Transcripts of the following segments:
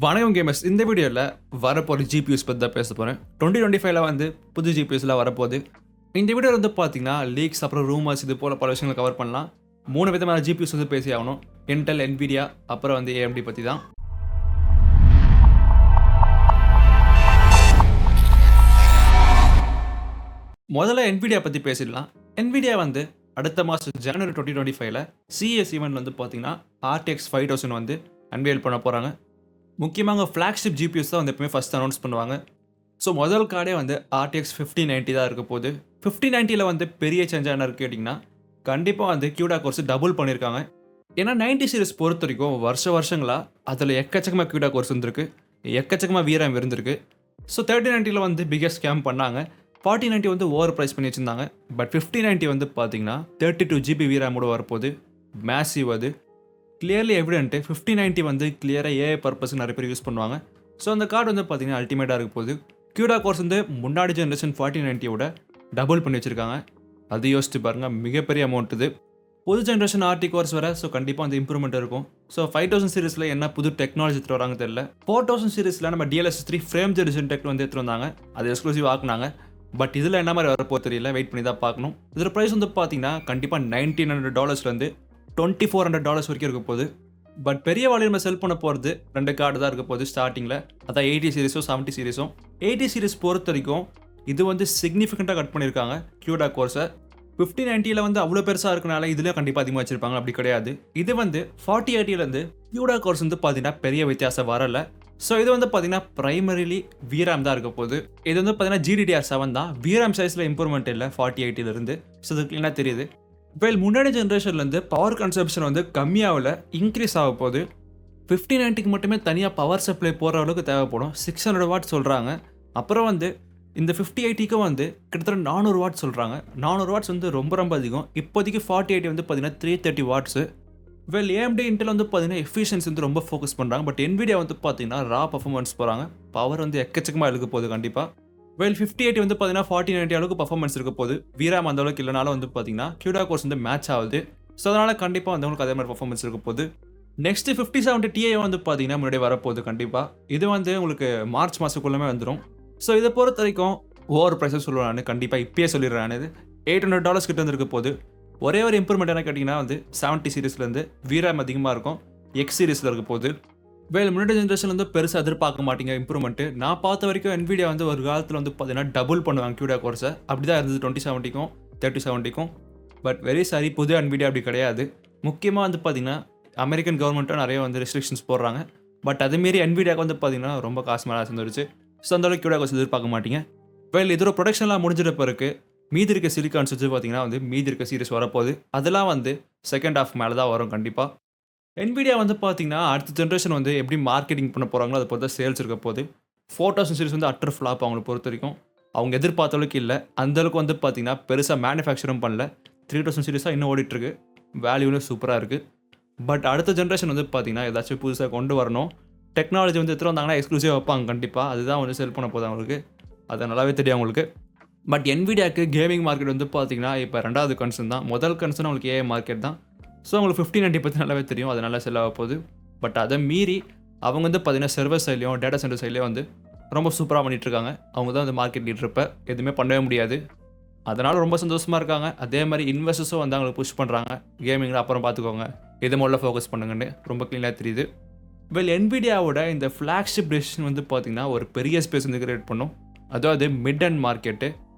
வணக்கம் கேமர்ஸ். இந்த வீடியோவில் வரப்போகிற ஜிபியூஸ் பற்றி தான் பேச போகிறேன். 2025 வந்து புது ஜிபியூஸ்லாம் வரப்போகுது. இந்த வீடியோவில் வந்து பார்த்தீங்கன்னா லீக்ஸ், அப்புறம் ரூமர்ஸ், இது போல் பல விஷயங்களை கவர் பண்ணலாம். 3 விதமான ஜிபியூஸ் வந்து பேசி ஆகணும். இன்டெல், என்விடியா, அப்புறம் வந்து ஏஎம்டி பற்றி தான். முதல்ல என்விடியா பற்றி பேசிடலாம். என்விடியா வந்து அடுத்த மாதம் ஜனவரி 2025 சிஎஸ் ஈவெண்ட் வந்து பார்த்தீங்கன்னா RTX 5000 வந்து அன்வேல் பண்ண போகிறாங்க. முக்கியமாக ஃப்ளாக்ஷிப் ஜிபியூஸ் தான் வந்து எப்பவுமே ஃபஸ்ட் அனௌன்ஸ் பண்ணுவாங்க. ஸோ முதல் கார்டே வந்து RTX 5090 தான் இருக்க போகுது. 5090 வந்து பெரிய சேஞ்சாக என்ன இருக்குது கேட்டிங்கன்னா, கண்டிப்பாக வந்து CUDA கோர்ஸ் டபுள் பண்ணியிருக்காங்க. ஏன்னா 90 சீரிஸ் பொறுத்த வரைக்கும் வருஷங்களாக அதில் எக்கச்சக்கமாக CUDA கோர்ஸ் இருந்திருக்கு, எக்கச்சக்கமாக VRAM இருந்திருக்கு. ஸோ 3090 வந்து பிகெஸ்ட் ஸ்கேம் பண்ணாங்க. 4090 வந்து ஓவர் ப்ரைஸ் பண்ணி வச்சுருந்தாங்க. பட் 5090 வந்து பார்த்தீங்கன்னா 32 GB VRAMோட வரப்போகுது. மேசிவ் அது கிளியர்லி எவிடென்ட்டு. 5090 வந்து கிளியராக ஏஐ பர்பஸ் நிறைய பேர் யூஸ் பண்ணுவாங்க. ஸோ அந்த கார்டு வந்து பார்த்தீங்கன்னா அல்டிமேட்டாக இருக்க போகுது. CUDA கோர்ஸ் வந்து முன்னாடி ஜென்ரேஷன் 4090யோட டபுள் பண்ணி வச்சுருக்காங்க. அது யோசிச்சு பாருங்கள், மிகப்பெரிய அமௌண்ட் இது. புது ஜென்ரேஷன் RT கோர்ஸ் வர, ஸோ கண்டிப்பாக அந்த இம்ப்ரூவ்மெண்ட் இருக்கும். ஸோ 5000 சீரிஸில் என்ன புது டெக்னாலஜி எடுத்துகிட்டு வராங்க தெரியல. 4000 சீரிஸில் நம்ம DLSS3 ஃப்ரேம் ஜென்ரேஷன் டெக் வந்து எடுத்துகிட்டு வந்தாங்க, அது எக்ஸ்க்ளூசிவ் ஆக்குனாங்க. பட் இதில் என்ன மாதிரி வரப்போ தெரியல, வெயிட் பண்ணி தான் பார்க்கணும். இதோட ப்ரைஸ் வந்து பார்த்தீங்கன்னா கண்டிப்பாக $1900 $2400 வரைக்கும் இருக்க போகுது. பட் பெரிய வால்யூமை செல் பண்ண போகிறது 2 கார்டு தான் இருக்க போகுது ஸ்டார்டிங்கில். அதான் 80 சீரிஸும் 70 சீரிஸும். 80 சீரிஸ் பொறுத்த வரைக்கும் இது வந்து சிக்னிஃபிகண்ட்டாக கட் பண்ணியிருக்காங்க CUDA கோர்ஸை. 5090 வந்து அவ்வளோ பெருசாக இருக்கனால இதுலேயும் கண்டிப்பாக அதிகமாக வச்சிருப்பாங்க, அப்படி கிடையாது. இது வந்து 4080 CUDA கோர்ஸ் வந்து பார்த்தீங்கன்னா பெரிய வித்தியாசம் வரலை. ஸோ இது வந்து பார்த்தீங்கன்னா ப்ரைமரிலி VRAM தான் இருக்க போகுது. இது வந்து பார்த்தீங்கன்னா GDDR7 தான். VRAM சைஸில் இம்ப்ரூவ்மெண்ட் இல்லை 4080 ஸோ இது கிளீனாக தெரியுது. வெல், முன்னாடி ஜென்ரேஷன்லேருந்து பவர் கன்சப்ஷன் வந்து கம்மியாகல, இன்க்ரீஸ் ஆக போகுது. 5090 மட்டுமே தனியாக பவர் சப்ளை போகிற அளவுக்கு தேவைப்படும். 600 வாட் சொல்கிறாங்க. அப்புறம் வந்து இந்த 5080 வந்து கிட்டத்தட்ட 400 வாட் சொல்கிறாங்க. 400 வாட்ஸ் வந்து ரொம்ப அதிகம். இப்போதைக்கு 4080 வந்து பார்த்தீங்கன்னா 330 வாட்ஸு. வெல், AMD இன்டெல் வந்து பார்த்தீங்கன்னா எஃபிஷியன்சி வந்து ரொம்ப ஃபோக்கஸ் பண்ணுறாங்க. பட் என்விடியா வந்து பார்த்தீங்கன்னா ரா பர்ஃபார்மன்ஸ் போகிறாங்க. பவர் வந்து எக்கச்சக்கமாக இருக்க போகுது கண்டிப்பாக. வெல், 5080 வந்து பார்த்தீங்கன்னா 4090 அளவுக்கு பர்ஃபார்மன்ஸ் இருக்க போகுது. VRAM அந்த அளவுக்கு இல்லைனாலும் வந்து பார்த்தீங்கன்னா CUDA கோர்ஸ் வந்து மேட்ச் ஆகுது. ஸோ அதனால் கண்டிப்பாக வந்து உங்களுக்கு அதே மாதிரி பர்ஃபார்மன்ஸ் இருக்க போகுது. நெக்ஸ்ட் 5070 Ti வந்து பார்த்தீங்கன்னா முன்னாடி வரப்போகுது கண்டிப்பாக. இது வந்து உங்களுக்கு மார்ச் மாதத்துக்குள்ளே வந்துடும். ஸோ இதை பொறுத்த வரைக்கும் ஓவர் ப்ரைஸஸ் சொல்லுவேன் நான், கண்டிப்பாக இப்பயே சொல்லிடுறேன் நான். இது $800 கிட்ட இருக்க போகுது. ஒரே ஒரு இம்ப்ரூவ்மெண்ட் என்ன கேட்டிங்கன்னா வந்து 70 சீரிஸ்லேருந்து VRAM அதிகமாக இருக்கும், X சீரிஸில் இருக்க போகுது. வேல், முன்னாடி ஜென்ரேஷன் வந்து பெருசாக எதிர்பார்க்க மாட்டீங்க இம்ப்ரூவ்மெண்ட்டு. நான் பார்த்த வரைக்கும் என்விடியா வந்து ஒரு காலத்தில் வந்து பார்த்தீங்கன்னா டபுள் பண்ணுவாங்க CUDA கோர்ஸை. அப்படி தான் இருந்தது 2070க்கும் 3070க்கும். பட் வெரி சாரி, புது என்விடியா அப்படி கிடையாது. முக்கியமாக வந்து பார்த்தீங்கன்னா அமெரிக்கன் கவர்மெண்ட்டும் நிறைய வந்து ரெஸ்ட்ரிக்ஷன்ஸ் போடுறாங்க. பட் அதுமாரி என்விடியாவுக்கு வந்து பார்த்தீங்கன்னா ரொம்ப காசு மேலே சேர்ந்துருச்சு. ஸோ அந்த அளவுக்கு CUDA கோர்ஸ் எதிர்பார்க்க மாட்டீங்க. வெல், இதோட ப்ரொடக்ஷன்லாம் முடிஞ்சிட்ட பிறகு மீதி இருக்க சிலிகான்ஸ் வச்சு பார்த்தீங்கன்னா வந்து மீதி இருக்க சீரிஸ் வரப்போகுது. அதெல்லாம் வந்து செகண்ட் ஹாஃப் மேலே தான் வரும் கண்டிப்பாக. என்விடியா வந்து பார்த்தீங்கன்னா அடுத்த ஜென்ரேஷன் வந்து எப்படி மார்க்கெட்டிங் பண்ண போகிறாங்களோ அதை பொறுத்த சேல்ஸ் இருக்க போகுது. 4000 சீரிஸ் வந்து அட்டர் ஃப்ளாப் அவங்களை பொறுத்த வரைக்கும். அவங்க எதிர்பார்த்த அளவுக்கு இல்லை. அந்தளவுக்கு வந்து பார்த்தீங்கன்னா பெருசாக மேனுஃபேக்சரும் பண்ணல. 3000 சீரிஸாக இன்னும் ஓடிட்டுருக்கு. வேல்யூவும் சூப்பராக இருக்குது. பட் அடுத்த ஜென்ரேஷன் வந்து பார்த்தீங்கன்னா ஏதாச்சும் புதுசாக கொண்டு வரணும். டெக்னாலஜி வந்து எடுத்துகிட்டு வந்தாங்கன்னா எக்ஸ்க்ளூசிவாக வைப்பாங்க கண்டிப்பாக. அதுதான் வந்து செல் பண்ண போகுது அவங்களுக்கு. அது நல்லாவே தெரியும் அவங்களுக்கு. பட் என்விடியாவுக்கு கேமிங் மார்க்கெட் வந்து பார்த்தீங்கன்னா இப்போ 2வது கன்சர்ன் தான். முதல் கன்சர்ன் அவங்களுக்கு ஏஐ மார்க்கெட் தான். ஸோ அவங்களுக்கு 5090 பற்றி நல்லாவே தெரியும், அது நல்லா செல் ஆக போகுது. பட் அதை மீறி அவங்க வந்து பார்த்தீங்கன்னா சர்வர் சைட்லையும் டேட்டா சென்டர் சைட்லேயும் வந்து ரொம்ப சூப்பராக பண்ணிகிட்ருக்காங்க. அவங்க தான் வந்து மார்க்கெட் லீடர். இப்போ எதுவுமே பண்ணவே முடியாது. அதனால் ரொம்ப சந்தோஷமாக இருக்காங்க. அதே மாதிரி இன்வெஸ்டர்ஸும் வந்து அவங்களுக்கு புஷ் பண்ணுறாங்க. கேமிங்கில் அப்புறம் பார்த்துக்கோங்க, இது முதல்ல ஃபோக்கஸ் பண்ணுங்கன்னு ரொம்ப க்ளீனாக தெரியுது. வெல், என்விடியாவோட இந்த ஃப்ளாக்ஷிப் டெசிஷன் வந்து பார்த்தீங்கன்னா ஒரு பெரிய ஸ்பேஸ் வந்து கிரியேட் பண்ணும். அதாவது மிட் அண்ட் மார்க்கெட்டு.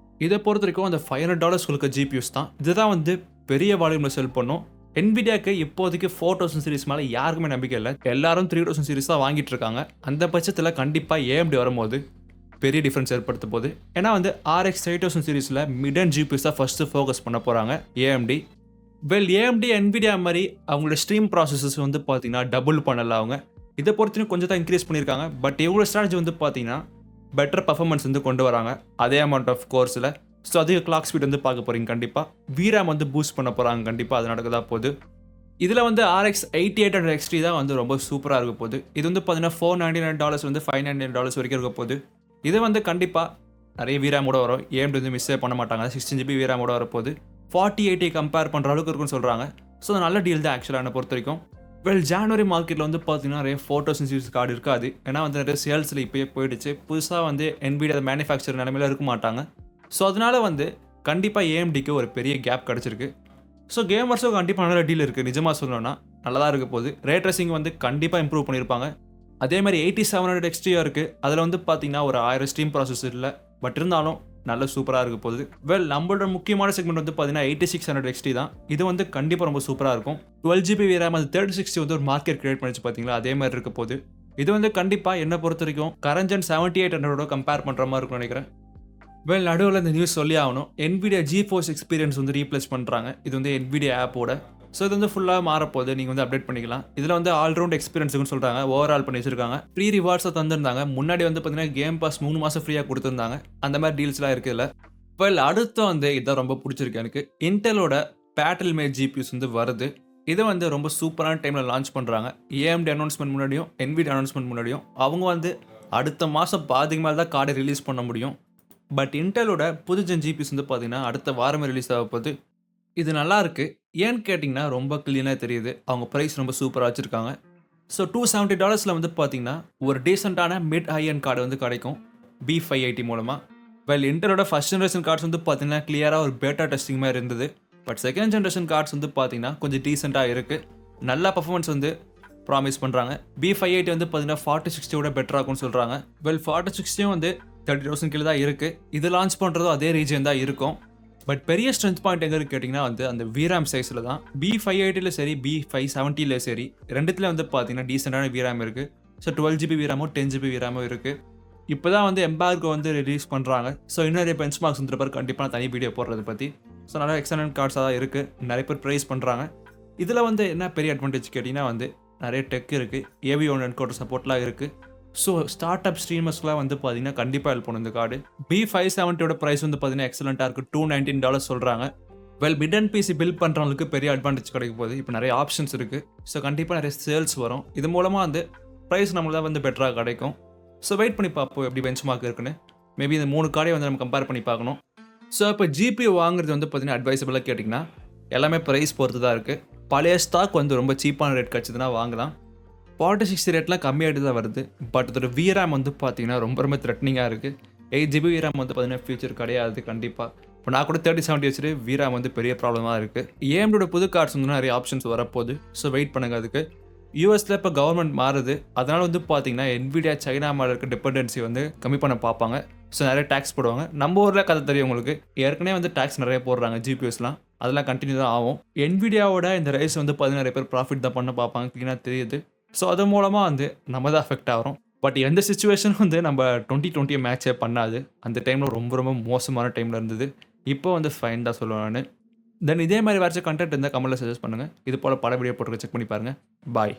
இதை பொறுத்த வரைக்கும் அந்த $500 கொடுக்க ஜிபியூஸ் தான். இதுதான் வந்து பெரிய வால்யூமில் செல் பண்ணும். என்விடியாவுக்கு இப்போதைக்கு 4000 சீரிஸ் மேலே யாருக்குமே நம்பிக்கை இல்லை. எல்லாரும் 3000 சீரிஸ் தான் வாங்கிட்டு இருக்காங்க. அந்த பட்சத்தில் கண்டிப்பாக AMD வரும்போது பெரிய டிஃப்ரென்ஸ் ஏற்படுத்த போகுது. ஏன்னா வந்து RX 8000 சீரிஸில் மிட் அண்ட் ஜிபியூஸ் தான் ஃபஸ்ட்டு ஃபோக்கஸ் பண்ண போகிறாங்க AMD. வெல், AMD என்விடியா மாதிரி அவங்களோட ஸ்ட்ரீம் ப்ராசஸஸ் வந்து பார்த்தீங்கன்னா டபுள் பண்ணலை அவங்க. இதை பொறுத்தவரைக்கும் கொஞ்சம் தான் இன்க்ரீஸ் பண்ணியிருக்காங்க. பட் இவங்களோட ஸ்ட்ராட்டஜி வந்து பார்த்தீங்கன்னா பெட்டர் பர்ஃபார்மன்ஸ் வந்து கொண்டு வராங்க அதே அமௌண்ட் ஆஃப் கோர்ஸில். ஸோ அதிக கிளாக் ஸ்பீட் வந்து பார்க்க போகிறீங்க கண்டிப்பாக. VRAM வந்து பூஸ்ட் பண்ண போகிறாங்க கண்டிப்பாக. அது நடக்கதா போகுது. இதில் வந்து RX 8800 XT தான் வந்து ரொம்ப சூப்பராக இருக்க போகுது. இது வந்து பார்த்தீங்கன்னா $499 வந்து $599 வரைக்கும் இருக்க போகுது. இது வந்து கண்டிப்பாக நிறைய VRAMோட வரும். AMD வந்து மிஸ்ஸே பண்ண மாட்டாங்க. 16 GB VRAMோட வரப்போகுது. 4080 கம்பேர் பண்ணுற அளவுக்கு இருக்குன்னு சொல்கிறாங்க. ஸோ நல்ல டீல் தான் ஆக்சுவலாக என்னை பொறுத்த வரைக்கும். ஜனவரி மார்க்கெட்டில் வந்து பார்த்தீங்கன்னா நிறைய ஃபோட்டோஸ் இன்ஸ்டியூஸ் கார்டு இருக்காது. ஏன்னா வந்து நிறைய சேல்ஸில் இப்போயே போயிடுச்சு. புதுசாக வந்து NVIDIA மேனுஃபேக்சர் நிலைமையில இருக்க மாட்டாங்க. ஸோ அதனால வந்து கண்டிப்பாக AMDக்கு ஒரு பெரிய கேப் கிடச்சிருக்கு. ஸோ கேமர்ஸும் கண்டிப்பாக நல்ல டீல் இருக்குது. நிஜமாக சொல்லணும்னா நல்லா தான் இருக்க போகுது. ரே ட்ரேசிங் வந்து கண்டிப்பாக இம்ப்ரூவ் பண்ணியிருப்பாங்க. அதே மாதிரி 8700 XTO இருக்குது. அதில் வந்து பார்த்தீங்கன்னா ஒரு 1000 ஸ்ட்ரீம் ப்ராசஸர் இல்லை. பட் இருந்தாலும் நல்ல சூப்பராக இருக்க போகுது. நம்மளோட முக்கியமான செக்மெண்ட் வந்து பார்த்தீங்கன்னா 8600 XT தான். இது வந்து கண்டிப்பாக ரொம்ப சூப்பராக இருக்கும். 12GB RAM அது 3060 வந்து ஒரு மார்க்கெட் கிரியேட் பண்ணிச்சு பார்த்தீங்களா, அதே மாதிரி இருக்க போகுது. இது வந்து கண்டிப்பாக என்ன பொறுத்த வரைக்கும் கரண்ட் ஜென் 7800 கம்பேர் பண்ணுற மாதிரி இருக்கும்னு நினைக்கிறேன். நடுவில் இந்த நியூஸ் சொல்லி ஆகணும். NVIDIA GeForce எக்ஸ்பீரியன்ஸ் வந்து ரீப்ளேஸ் பண்ணுறாங்க. இது வந்து NVIDIA ஆப்போட. ஸோ இது வந்து ஃபுல்லாக மாறப்போகுது. நீங்கள் வந்து அப்டேட் பண்ணிக்கலாம். இதில் வந்து ஆல்ரவுண்ட் எக்ஸ்பீரியன்ஸுன்னு சொல்கிறாங்க. ஓவரால் பண்ணி வச்சிருக்காங்க. ஃப்ரீ ரிவார்ட்ஸை தந்திருந்தாங்க. முன்னாடி வந்து பார்த்தீங்கன்னா கேம் பாஸ் 3 மாதம் ஃப்ரீயாக கொடுத்துருந்தாங்க. அந்த மாதிரி டீல்ஸ்லாம் இருக்குதுல்ல. அடுத்து வந்து இதான் ரொம்ப பிடிச்சிருக்கு எனக்கு. இன்டெலோட பேட்டில் மேட் GPUs வந்து வருது. இதை வந்து ரொம்ப சூப்பரான டைமில் லான்ச் பண்ணுறாங்க. AMD அனௌன்ஸ்மெண்ட் முன்னாடியும் NVIDIA அனௌன்ஸ்மெண்ட் முன்னாடியும் அவங்க வந்து அடுத்த மாதம் பாதிக்கு மேலே தான் கார்டை ரிலீஸ் பண்ண முடியும். பட் இன்டெலோட புது ஜென் GPUs வந்து பார்த்தீங்கன்னா அடுத்த வாரமே ரிலீஸ் ஆக போகுது. இது நல்லா இருக்கு. ஏன்னு கேட்டிங்கன்னா ரொம்ப கிளீனாக தெரியுது. அவங்க ப்ரைஸ் ரொம்ப சூப்பராக வச்சுருக்காங்க. ஸோ $270 வந்து பார்த்தீங்கன்னா ஒரு டீசெண்டான மிட் ஹை அண்ட் கார்டு வந்து கிடைக்கும் B580 மூலமாக. இன்டலோட ஃபர்ஸ்ட் ஜென்ரேஷன் கார்ட்ஸ் வந்து பார்த்தீங்கன்னா கிளியராக ஒரு பேட்டா டெஸ்டிங் மாதிரி இருந்தது. பட் செகண்ட் ஜென்ரேஷன் கார்ட்ஸ் வந்து பார்த்தீங்கன்னா கொஞ்சம் டீசெண்டாக இருக்குது. நல்ல பர்ஃபார்மன்ஸ் வந்து ப்ராமிஸ் பண்ணுறாங்க. B580 வந்து பார்த்தீங்கன்னா 4060 பெட்டராக இருக்கும்னு சொல்கிறாங்க. 4060 வந்து 30,000 கீழே தான் இருக்குது. இது லான்ச் பண்ணுறதும் அதே ரீஜன் தான் இருக்கும். பட் பெரிய ஸ்ட்ரென்த் பாயிண்ட் எங்கே இருக்குது கேட்டிங்கன்னா வந்து அந்த VRAM சைஸில் தான். B580 சரி B570 சரி ரெண்டுத்துல வந்து பார்த்தீங்கன்னா டீசெண்டான VRAM இருக்குது. ஸோ 12GB VRAMோ 10GB VRAMோ இருக்குது. இப்போ தான் வந்து எம்பார்கோ வந்து ரிலீஸ் பண்ணுறாங்க. ஸோ இன்னும் நிறைய பெஞ்ச் மார்க்ஸ் வந்து பிறகு கண்டிப்பாக நான் தனி வீடியோ போடுறது பற்றி. ஸோ நிறைய எக்ஸலன்ட் கார்ட்ஸாக தான் இருக்குது. நிறைய பேர் ப்ரைஸ் பண்ணுறாங்க. இதில் வந்து என்ன பெரிய அட்வான்டேஜ் கேட்டிங்கன்னா வந்து நிறைய டெக் இருக்குது. AV1 என்கோடர் சப்போர்ட்லாம் இருக்குது. ஸோ ஸ்டார்ட் அப் ஸ்ட்ரீமர்ஸ்லாம் வந்து பார்த்தீங்கன்னா கண்டிப்பாக ஹெல்ப் பண்ணும் இந்த கார்டு. B570 ப்ரைஸ் வந்து பார்த்தீங்கன்னா எக்ஸலண்ட்டாக இருக்குது. $219 சொல்கிறாங்க. மிட் அண்ட் PC பில்ட் பண்ணுறவங்களுக்கு பெரிய அட்வான்டேஜ் கிடைக்க போகுது. இப்போ நிறைய ஆப்ஷன்ஸ் இருக்குது. ஸோ கண்டிப்பாக நிறைய சேல்ஸ் வரும். இது மூலமாக வந்து ப்ரைஸ் நம்மளுக்கு தான் வந்து பெட்டராக கிடைக்கும். ஸோ வெயிட் பண்ணி பார்ப்போம் எப்படி பெஞ்ச் மார்க் இருக்குன்னு. மேபி இந்த 3 கார்டையும் வந்து நம்ம கம்பேர் பண்ணி பார்க்கணும். ஸோ இப்போ GPU வாங்குறது வந்து பார்த்தீங்கன்னா அட்வைசபிளாக கேட்டிங்கன்னா எல்லாமே ப்ரைஸ் பொறுத்து தான் இருக்குது. பழைய ஸ்டாக் வந்து ரொம்ப சீப்பான ரேட் கிடச்சிதுன்னா வாங்கலாம். 4060 ரேட்லாம் கம்மியாகிட்டு தான் வருது. பட் இதோட VRAM வந்து பார்த்தீங்கன்னா ரொம்ப ரொம்ப த்ரெட்னிங்காக இருக்குது. 8GB VRAM வந்து பார்த்தீங்கன்னா ஃபியூச்சர் கிடையாது கண்டிப்பாக. இப்போ நான் கூட 3070 வச்சுட்டு VRAM வந்து பெரிய ப்ராப்ளமாக இருக்குது. AMDோட புது கார்ட்ஸ் வந்து நிறைய ஆப்ஷன்ஸ் வரப்போகுது. ஸோ வெயிட் பண்ணுங்கள் அதுக்கு. யூஎஸில் இப்போ கவர்மெண்ட் மாறுது. அதனால் வந்து பார்த்தீங்கன்னா NVIDIA சைனா மேலே இருக்க டிபெண்டன்சி வந்து கம்மி பண்ண பார்ப்பாங்க. ஸோ நிறைய டேக்ஸ் போடுவாங்க. நம்ம ஊரில் கதை தெரியும் உங்களுக்கு. ஏற்கனவே வந்து டேக்ஸ் நிறைய போடுறாங்க GPUஸ்லாம். அதெல்லாம் கண்டினியூ தான் ஆகும். NVIDIAவோட இந்த ரைஸ் வந்து பார்த்தீங்கன்னா நிறைய பேர் ப்ராஃபிட் தான் பண்ண பார்ப்பாங்க. க்ளீனாக தெரியுது. ஸோ அது மூலமாக வந்து நம்ம தான் அஃபெக்ட் ஆகிறோம். பட் எந்த சிச்சுவேஷனும் வந்து நம்ம 2020 மேட்சே பண்ணாது. அந்த டைமில் ரொம்ப ரொம்ப மோசமான டைமில் இருந்தது. இப்போ வந்து ஃபைன் தான் சொல்லுவேன் நான். தென் இதே மாதிரி வேறு கண்டென்ட் இருந்தால் கமெண்ட்டில் சஜஸ்ட் பண்ணுங்கள். இது போல் பல வீடியோ போட்டு செக் பண்ணி பாருங்கள். பாய்.